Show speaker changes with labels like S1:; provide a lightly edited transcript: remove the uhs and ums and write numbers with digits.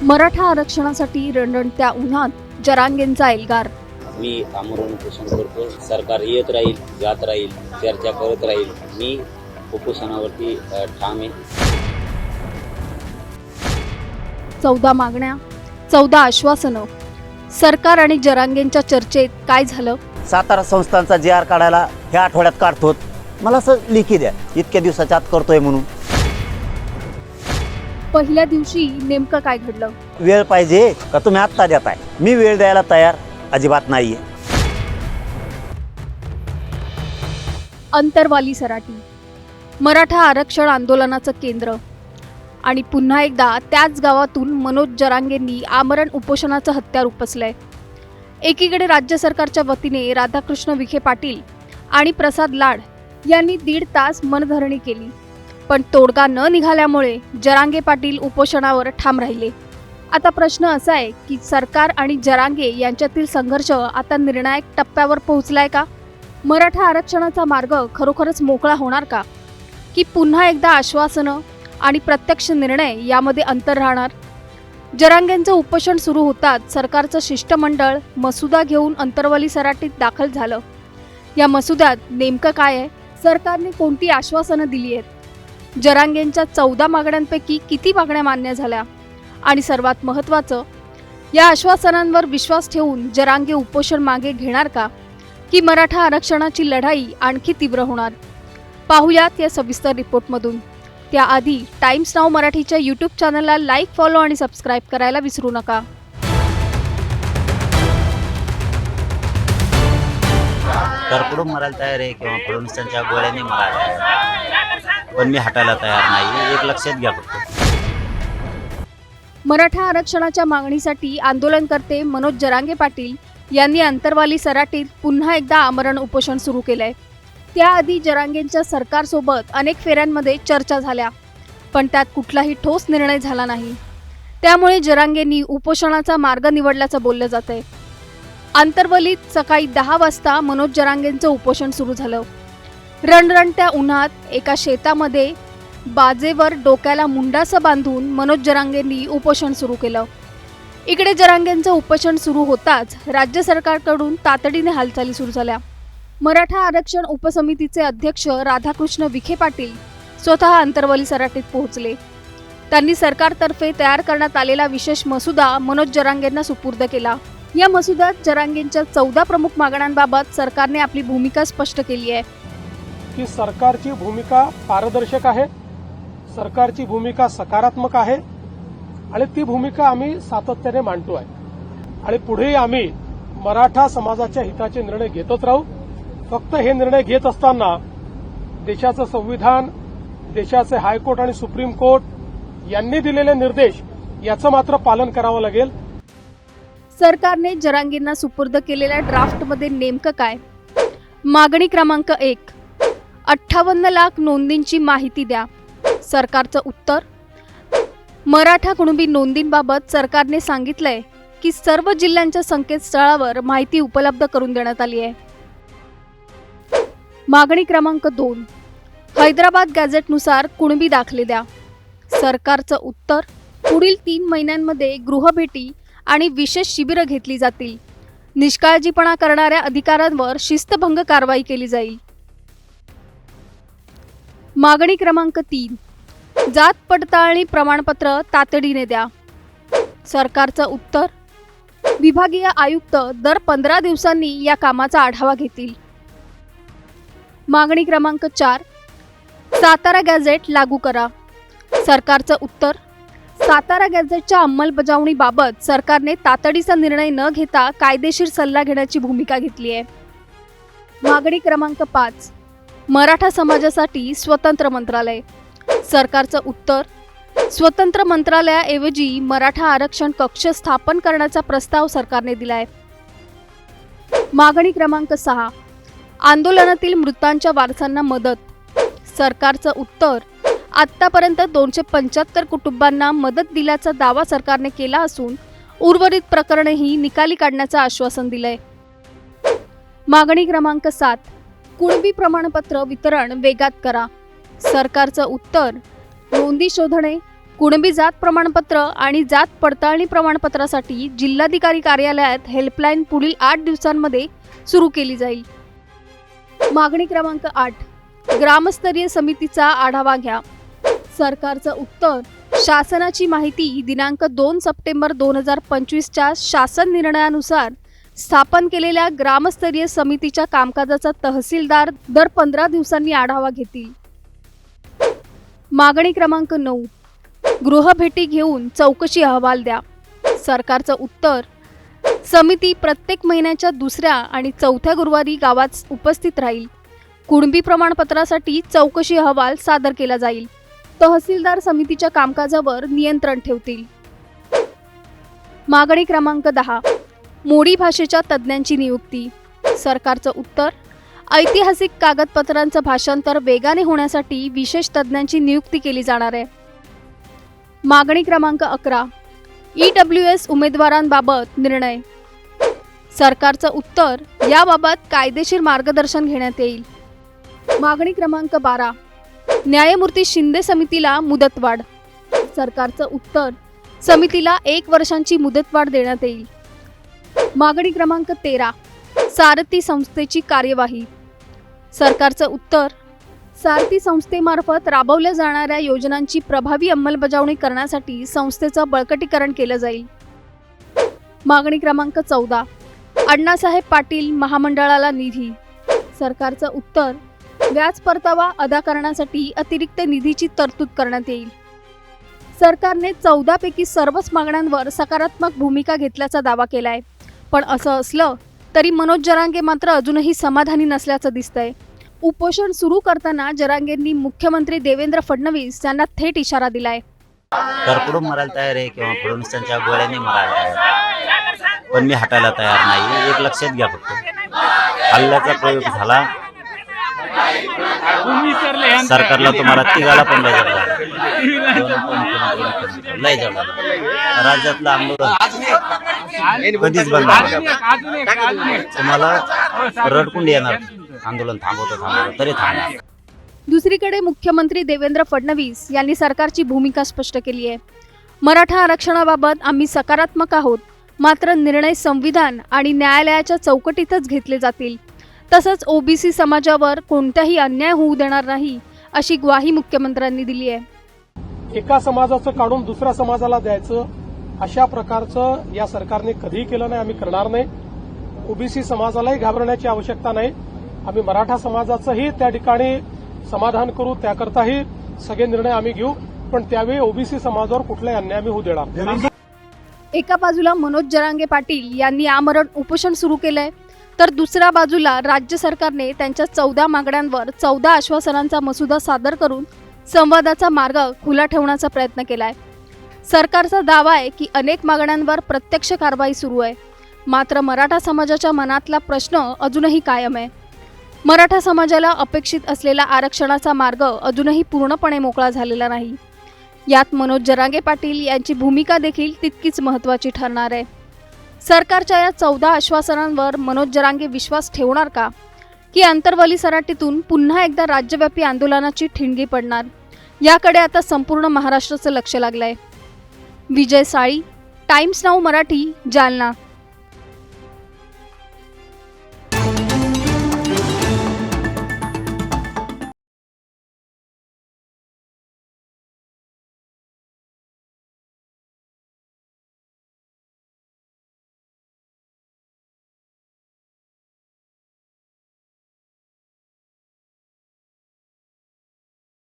S1: मराठा आरक्षणासाठी रणरणत्या उन्हात जरांगेंचा एल्गार।
S2: मी आमरण उपोषण करतो। सरकार येत राहील, जात राहील, चर्चा करत राहील। मी उपोषणावरती ठाम आहे।
S1: 14 मागण्या, 14 आश्वासनं। सरकार आणि जरांगेंच्या चर्चेत काय झालं?
S3: सातारा संस्थांचा JR काढायला ह्या आठवड्यात काढतो, मला असं लिखी द्या, इतक्या दिवसाच्या आत करतोय म्हणून।
S1: पहिल्या दिवशी नेमकं काय घडलं?
S3: वेळ पाहिजे का तुम्ही आत्ता देताय? मी वेळ द्यायला तयार अजिबात नाहीये।
S1: अंतरवाली सराटी, मराठा आरक्षण आंदोलनाचं केंद्र। आणि पुन्हा एकदा त्याच गावातून मनोज जरांगेंनी आमरण उपोषणाचं हत्यार उपसलंय। एकीकडे राज्य सरकारच्या वतीने राधाकृष्ण विखे पाटील आणि प्रसाद लाड यांनी 1.5 तास मनधरणी केली, पण तोडगा न निघाल्यामुळे जरांगे पाटील उपोषणावर ठाम राहिले। आता प्रश्न असा आहे की सरकार आणि जरांगे यांच्यातील संघर्ष आता निर्णायक टप्प्यावर पोहोचलाय का? मराठा आरक्षणाचा मार्ग खरोखरच मोकळा होणार का? की पुन्हा एकदा आश्वासनं आणि प्रत्यक्ष निर्णय यामध्ये अंतर राहणार? जरांगेंचं उपोषण सुरू होताच सरकारचं शिष्टमंडळ मसुदा घेऊन अंतरवाली सराटीत दाखल झालं। या मसुद्यात नेमकं काय आहे? सरकारने कोणती आश्वासनं दिली आहेत? जरांगेंच्या 14 मागण्यांपैकी किती मागण्या मान्य झाल्या? आणि सर्वात महत्त्वाचं, या आश्वासनांवर विश्वास ठेवून जरांगे उपोषण मागे घेणार का? की मराठा आरक्षणाची लढाई आणखी तीव्र होणार? पाहुयात या सविस्तर रिपोर्टमधून। त्याआधी टाइम्स नाऊ मराठीच्या यूट्यूब चॅनलला लाईक, फॉलो आणि सबस्क्राईब करायला विसरू नका।
S3: तरकडून मरायला तयार आहे किंवा फडणवीसांच्या गोळ्याने मरायला तयार आहे, पण मी हटायला तयार नाही, एक लक्षात घ्या फक्त।
S1: मराठा आरक्षणाच्या मागणीसाठी आंदोलनकर्ते मनोज जरांगे पाटील यांनी अंतरवाली सराटीत पुन्हा एकदा आमरण उपोषण सुरू केलंय। त्याआधी जरांगेंच्या सरकारसोबत अनेक फेऱ्यांमध्ये चर्चा झाल्या, पण त्यात कुठलाही ठोस निर्णय झाला नाही। त्यामुळे जरांगेंनी उपोषणाचा मार्ग निवडल्याचं बोललं जातंय। अंतरवलीत सकाळी 10 वाजता मनोज जरांगेंचं उपोषण सुरू झालं। रणरणत्या उन्हात एका शेतामध्ये बाजेवर डोक्याला मुंडासं बांधून मनोज जरांगेंनी उपोषण सुरू केलं। इकडे जरांगेंचं उपोषण सुरू होताच राज्य सरकारकडून तातडीने हालचाली सुरू झाल्या। मराठा आरक्षण उपसमितीचे अध्यक्ष राधाकृष्ण विखे पाटील स्वतः अंतरवली सराटीत पोहोचले। त्यांनी सरकारतर्फे तयार करण्यात आलेला विशेष मसुदा मनोज जरांगेंना सुपूर्द केला। या मसुद्यात जरांगेंच्या 14 प्रमुख मागण्यांबाबत सरकारने आपली भूमिका स्पष्ट केली आहे
S4: की सरकारची भूमिका पारदर्शक आहे, सरकारची भूमिका सकारात्मक आहे आणि ती भूमिका आम्ही सातत्याने मांडतो आहे आणि पुढेही आम्ही मराठा समाजाच्या हिताचे निर्णय घेतच राहू। फक्त हे निर्णय घेत असताना देशाचं संविधान, देशाचे हायकोर्ट आणि सुप्रीम कोर्ट यांनी दिलेले निर्देश याचं मात्र पालन करावं लागेल।
S1: सरकारने जरांगेंना सुपूर्द केलेल्या ड्राफ्टमध्ये नेमकं काय? मागणी क्रमांक 1, 58 लाख नोंदींची माहिती द्या। सरकारचं उत्तर, मराठा कुणबी नोंदींबाबत सरकारने सांगितलंय की सर्व जिल्ह्यांच्या संकेतस्थळावर माहिती उपलब्ध करून देण्यात आली आहे। मागणी क्रमांक 2, हैदराबाद गॅझेटनुसार कुणबी दाखले द्या। सरकारचं उत्तर, पुढील 3 महिन्यांमध्ये गृहभेटी आणि विशेष शिबिरं घेतली जातील। निष्काळजीपणा करणाऱ्या अधिकाऱ्यांवर शिस्तभंग कारवाई केली जाईल। मागणी क्रमांक 3, जात पडताळणी प्रमाणपत्र तातडीने द्या। सरकारचं उत्तर, विभागीय आयुक्त दर 15 दिवसांनी या कामाचा आढावा घेतील। मागणी क्रमांक 4, सातारा गॅझेट लागू करा। सरकारचं उत्तर, सातारा गॅझेटच्या अंमलबजावणीबाबत सरकारने तातडीचा निर्णय न घेता कायदेशीर सल्ला घेण्याची भूमिका घेतली आहे। मागणी क्रमांक 5, मराठा समाजासाठी स्वतंत्र मंत्रालय। सरकारचं उत्तर, स्वतंत्र मंत्रालयाऐवजी मराठा आरक्षण कक्ष स्थापन करण्याचा प्रस्ताव सरकारने दिलाय। मागणी क्रमांक 6, आंदोलनातील मृतांच्या वारसांना मदत। सरकारचं उत्तर, आत्तापर्यंत 275 कुटुंबांना मदत दिल्याचा दावा सरकारने केला असून उर्वरित प्रकरणेही निकाली काढण्याचं आश्वासन दिलंय। मागणी क्रमांक 7, कुणबी प्रमाणपत्र वितरण वेगात करा। सरकारचं उत्तर, नोंदी शोधणे, कुणबी जात प्रमाणपत्र आणि जात पडताळणी प्रमाणपत्रासाठी जिल्हाधिकारी कार्यालयात हेल्पलाईन पुढील 8 दिवसांमध्ये सुरू केली जाईल. मागणी क्रमांक 8. ग्रामस्तरीय समितीचा आढावा घ्या. सरकारचं उत्तर. शासनाची माहिती दिनांक 2 सप्टेंबर 2025च्या शासन निर्णयानुसार स्थापन केलेल्या ग्रामस्तरीय समितीच्या कामकाजाचा तहसीलदार दर 15 दिवसांनी आढावा घेतील. मागणी क्रमांक 9. गृहभेटी घेऊन चौकशी अहवाल द्या. सरकारचं उत्तर. समिती प्रत्येक महिन्याच्या 2ऱ्या आणि 4थ्या गुरुवारी गावात उपस्थित राहील. कुणबी प्रमाणपत्रासाठी चौकशी अहवाल सादर केला जाईल. तहसीलदार समितीच्या कामकाजावर नियंत्रण ठेवतील. मागणी क्रमांक 10. मोडी भाषेच्या तज्ज्ञांची नियुक्ती. सरकारचं उत्तर. ऐतिहासिक कागदपत्रांचं भाषांतर वेगाने होण्यासाठी विशेष तज्ज्ञांची नियुक्ती केली जाणार आहे. मागणी क्रमांक 11. EWS उमेदवारांबाबत निर्णय. सरकारचं उत्तर. याबाबत कायदेशीर मार्गदर्शन घेण्यात येईल. मागणी क्रमांक 12. न्यायमूर्ती शिंदे समितीला मुदतवाढ. सरकारचं उत्तर. समितीला 1 वर्षांची मुदतवाढ देण्यात येईल. मागणी क्रमांक 13. सारथी संस्थेची कार्यवाही. सरकारचं उत्तर. सारथी संस्थेमार्फत राबवल्या जाणाऱ्या योजनांची प्रभावी अंमलबजावणी करण्यासाठी संस्थेचं बळकटीकरण केलं जाईल. मागणी क्रमांक 14. अण्णासाहेब पाटील महामंडळाला निधी. सरकारचं उत्तर. व्याज परतावा अदा करण्यासाठी अतिरिक्त निधीची तरतूद करण्यात येईल. सरकारने 14 पैकी सर्वच मागण्यांवर सकारात्मक भूमिका घेतल्याचा दावा केलाय. पण असं असलं तरी मनोज जरांगे मात्र अजूनही समाधानी नसल्याचं दिसतंय. उपोषण सुरू करताना जरांगेंनी मुख्यमंत्री देवेंद्र फडणवीस यांना थेट इशारा दिलाय.
S3: करपडून मरायला तयार आहे किंवा फडणवीसांच्या गोळ्याने मरायला तयार आहे. पण मी हटायला तयार नाही. एक लक्षात घ्या, फक्त हल्ल्याचा प्रयोग झाला. सरकारला तुम्हाला तिघाला पण लय जड राज्यातलं आंदोलन कधीच बंद नाही. तुम्हाला रडकुंड येणार. आंदोलन थांबवतं तरी थांबणार.
S1: दुसरीकडे मुख्यमंत्री देवेंद्र फडणवीस यांनी सरकारची भूमिका स्पष्ट केली आहे. मराठा आरक्षणाबाबत आम्ही सकारात्मक आहोत, मात्र निर्णय संविधान आणि न्यायालयाच्या चौकटीतच घेतले जातील. तसंच ओबीसी समाजावर कोणताही अन्याय होऊ देणार नाही अशी ग्वाही मुख्यमंत्र्यांनी दिली आहे.
S4: एका समाजाचं काढून दुसऱ्या समाजाला द्यायचं अशा प्रकारचं या सरकारने कधीही केलं नाही, आम्ही करणार नाही. ओबीसी समाजालाही घाबरण्याची आवश्यकता नाही. आम्ही मराठा समाजाचंही त्या ठिकाणी समाधान करू, त्याकरताही सगळे निर्णय आम्ही घेऊ. पण त्यावेळी ओबीसी समाजावर कुठलाही अन्याय आम्ही होऊ देणार नाही.
S1: एका बाजूला मनोज जरांगे पाटील यांनी आमरण उपोषण सुरू केलंय, तर दुसऱ्या बाजूला राज्य सरकारने त्यांच्या 14 मागण्यांवर 14 आश्वासनांचा मसुदा सादर करून संवादाचा मार्ग खुला ठेवण्याचा प्रयत्न केलाय. सरकारचा दावा आहे की अनेक मागण्यांवर प्रत्यक्ष कारवाई सुरू आहे, मात्र मराठा समाजाच्या मनातला प्रश्न अजूनही कायम आहे. मराठा समाजाला अपेक्षित असलेला आरक्षणाचा मार्ग अजूनही पूर्णपणे मोकळा झालेला नाही. यात मनोज जरांगे पाटील यांची भूमिका देखील तितकीच महत्त्वाची ठरणार आहे. सरकारच्या या 14 आश्वासनांवर मनोज जरांगे विश्वास ठेवणार का, की आंतरवली सराटीतून पुन्हा एकदा राज्यव्यापी आंदोलनाची ठिणगी पडणार, याकडे आता संपूर्ण महाराष्ट्राचं लक्ष लागलंय. विजय साळी, टाइम्स नाऊ मराठी, जालना.